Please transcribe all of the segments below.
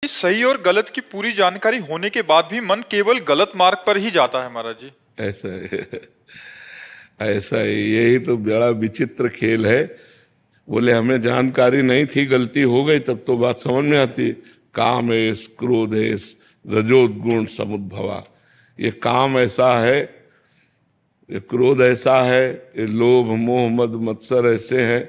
कि सही और गलत की पूरी जानकारी होने के बाद भी मन केवल गलत मार्ग पर ही जाता है महाराज जी। ऐसा है। ऐसा है, यही तो बड़ा विचित्र खेल है। बोले हमें जानकारी नहीं थी, गलती हो गई, तब तो बात समझ में आती। कामेश क्रोधेश रजोगुण समुद्भवा। ये काम ऐसा है, ये क्रोध ऐसा है, ये लोभ मोह मद मत्सर ऐसे हैं,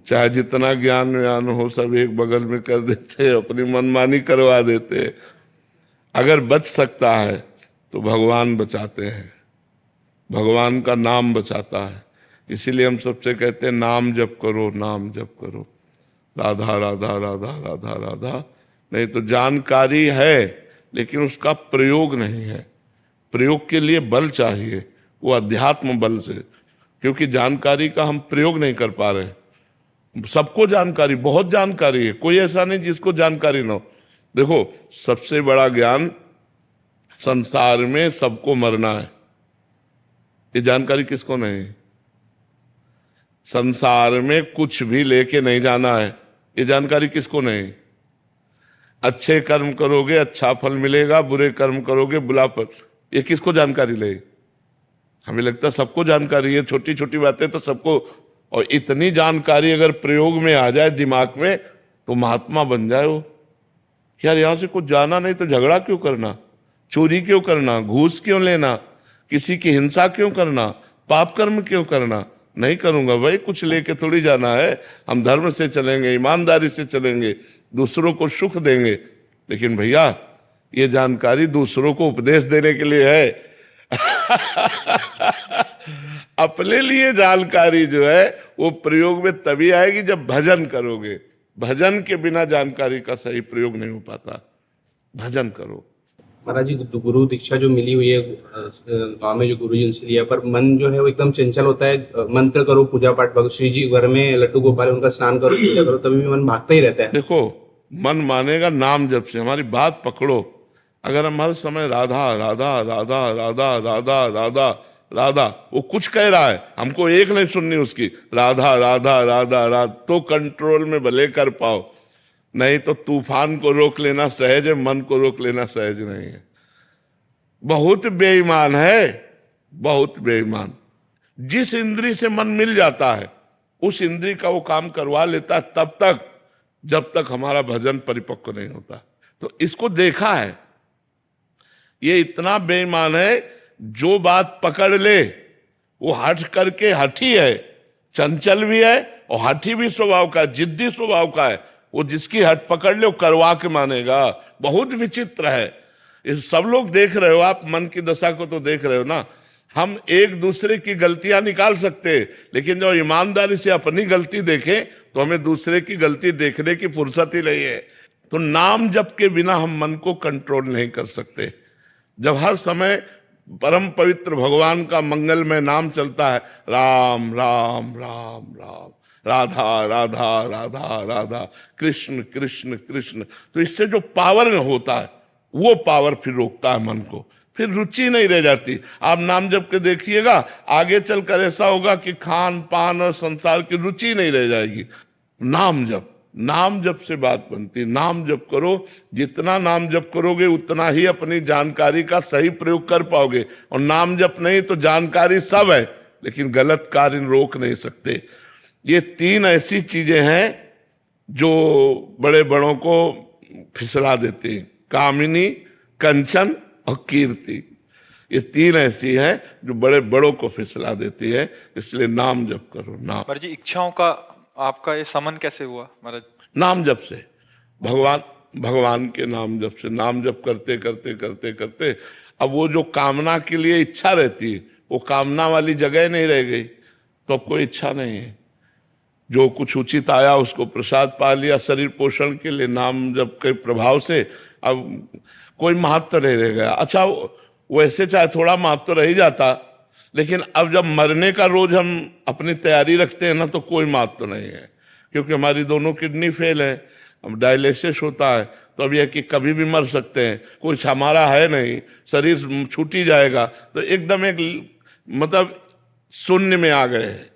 चाहे जितना ज्ञान व्यान हो सब एक बगल में कर देते हैं, अपनी मनमानी करवा देते हैं। अगर बच सकता है तो भगवान बचाते हैं, भगवान का नाम बचाता है। इसीलिए हम सबसे कहते हैं नाम जप करो, नाम जप करो, राधा राधा राधा राधा राधा। नहीं तो जानकारी है लेकिन उसका प्रयोग नहीं है। प्रयोग के लिए बल चाहिए, वो अध्यात्म बल से, क्योंकि जानकारी का हम प्रयोग नहीं कर पा रहे। सबको जानकारी, बहुत जानकारी है, कोई ऐसा नहीं जिसको जानकारी ना हो। देखो सबसे बड़ा ज्ञान संसार में सबको मरना है, ये जानकारी किसको नहीं? संसार में कुछ भी लेके नहीं जाना है, ये जानकारी किसको नहीं? अच्छे कर्म करोगे अच्छा फल मिलेगा, बुरे कर्म करोगे बुरा फल, ये किसको जानकारी ले? हमें लगता है सबको जानकारी है, छोटी छोटी बातें तो सबको। और इतनी जानकारी अगर प्रयोग में आ जाए दिमाग में तो महात्मा बन जाए वो। यार यहां से कुछ जाना नहीं तो झगड़ा क्यों करना, चोरी क्यों करना, घूस क्यों लेना, किसी की हिंसा क्यों करना, पाप कर्म क्यों करना? नहीं करूंगा भाई, कुछ लेके थोड़ी जाना है। हम धर्म से चलेंगे, ईमानदारी से चलेंगे, दूसरों को सुख देंगे। लेकिन भैया ये जानकारी दूसरों को उपदेश देने के लिए है। अपने लिए जानकारी जो है वो प्रयोग में तभी आएगी जब भजन करोगे। भजन के बिना जानकारी का सही प्रयोग नहीं हो पाता। भजन करो। महाराज जी गुरु दीक्षा जो मिली हुई है गांव में, जो गुरु जी उनसे लिया, पर मन जो है वो एकदम चंचल होता है। मंत्र करो, पूजा पाठ, भगत श्री जी घर में लड्डू गोपाल उनका स्नान करो, पूजा करो, तभी भी मन भागता ही रहता है। देखो मन मानेगा नाम जप से। हमारी बात पकड़ो। अगर हम हर समय राधा राधा राधा राधा राधा राधा राधा, वो कुछ कह रहा है हमको एक नहीं सुननी उसकी, राधा राधा राधा राधा, तो कंट्रोल में भले कर पाओ, नहीं तो तूफान को रोक लेना सहज है, मन को रोक लेना सहज नहीं है। बहुत बेईमान है, बहुत बेईमान। जिस इंद्री से मन मिल जाता है उस इंद्री का वो काम करवा लेता है, तब तक जब तक हमारा भजन परिपक्व नहीं होता। तो इसको देखा है, ये इतना बेईमान है, जो बात पकड़ ले वो हट करके हठी है, चंचल भी है और हठी भी स्वभाव का, जिद्दी स्वभाव का है। वो जिसकी हट पकड़ ले वो करवा के मानेगा। बहुत विचित्र है। ये सब लोग देख रहे हो, आप मन की दशा को तो देख रहे हो ना। हम एक दूसरे की गलतियां निकाल सकते हैं, लेकिन जब ईमानदारी से अपनी गलती देखें तो हमें दूसरे की गलती देखने की फुर्सत ही नहीं है। तो नाम जप के बिना हम मन को कंट्रोल नहीं कर सकते। जब हर समय परम पवित्र भगवान का मंगलमय नाम चलता है, राम राम राम राम, राधा राधा राधा राधा, कृष्ण कृष्ण कृष्ण, तो इससे जो पावर होता है वो पावर फिर रोकता है मन को, फिर रुचि नहीं रह जाती। आप नाम जप के देखिएगा, आगे चलकर ऐसा होगा कि खान पान और संसार की रुचि नहीं रह जाएगी। नाम जप, नाम जप से बात बनती। नाम जप करो, जितना नाम जप करोगे उतना ही अपनी जानकारी का सही प्रयोग कर पाओगे। और नाम जप नहीं तो जानकारी सब है, लेकिन गलत कार्य रोक नहीं सकते। ये तीन ऐसी चीजें हैं जो बड़े बड़ों को फिसला देती हैं, कामिनी, कंचन और कीर्ति। ये तीन ऐसी हैं जो बड़े बड़ों को फिसला देती है। इसलिए नाम जप करो। नाम महाराज जी, इच्छाओं का आपका ये समन कैसे हुआ महाराज? नाम जप से, भगवान के नाम जप से। नाम जप करते करते करते करते अब वो जो कामना के लिए इच्छा रहती है वो कामना वाली जगह नहीं रह गई, तो अब कोई इच्छा नहीं है। जो कुछ उचित आया उसको प्रसाद पा लिया शरीर पोषण के लिए, नाम जप के प्रभाव से अब कोई महत्व नहीं रह गया। अच्छा वैसे चाहे थोड़ा महत्व रह ही जाता, लेकिन अब जब मरने का रोज हम अपनी तैयारी रखते हैं ना, तो कोई महत्व नहीं है, क्योंकि हमारी दोनों किडनी फेल है, अब डायलिसिस होता है। तो अब यह कि कभी भी मर सकते हैं, कुछ हमारा है नहीं, शरीर छूट ही जाएगा। तो एकदम एक मतलब शून्य में आ गए हैं।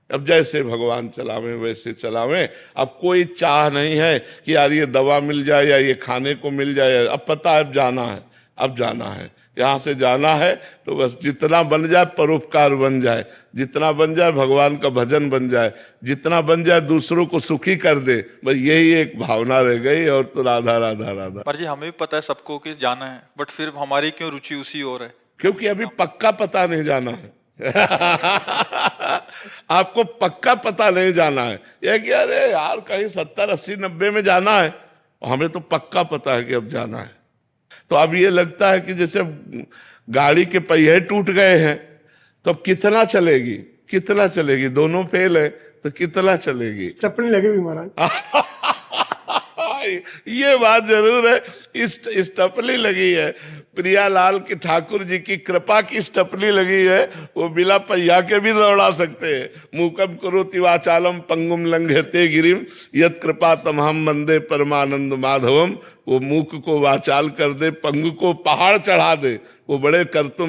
अब जैसे भगवान चलावे वैसे चलावे। अब कोई चाह नहीं है कि यार ये दवा मिल जाए या ये खाने को मिल जाए। अब पता है अब जाना है, अब जाना है, यहाँ से जाना है तो बस जितना बन जाए परोपकार बन जाए, जितना बन जाए भगवान का भजन बन जाए, जितना बन जाए दूसरों को सुखी कर दे, बस यही एक भावना रह गई। और तो राधा राधा राधा। पर जी हमें भी पता है सबको कि जाना है, बट फिर हमारी क्यों रुचि उसी ओर है? क्योंकि अभी पक्का पता नहीं जाना है। आपको पक्का पता नहीं जाना है, यह कि अरे यार कहीं 70, 80, 90 में जाना है, हमें तो पक्का पता है कि अब जाना है। तो अब ये लगता है कि जैसे गाड़ी के पहिए टूट गए हैं, तो अब कितना चलेगी, कितना चलेगी, दोनों फेल है तो कितना चलेगी। चप्पल लगी हुई महाराज। ये बात जरूर है, इस टपली लगी है, प्रियालाल की ठाकुर जी की कृपा की टपली लगी है। वो बिना पहिया के भी दौड़ा सकते हैं। मूकम करोति वाचालम पंगुम लंघयते गिरिम यत् कृपा तमहम वंदे परमानंद माधवम। वो मूक को वाचाल कर दे, पंगु को पहाड़ चढ़ा दे, वो बड़े कर्तुम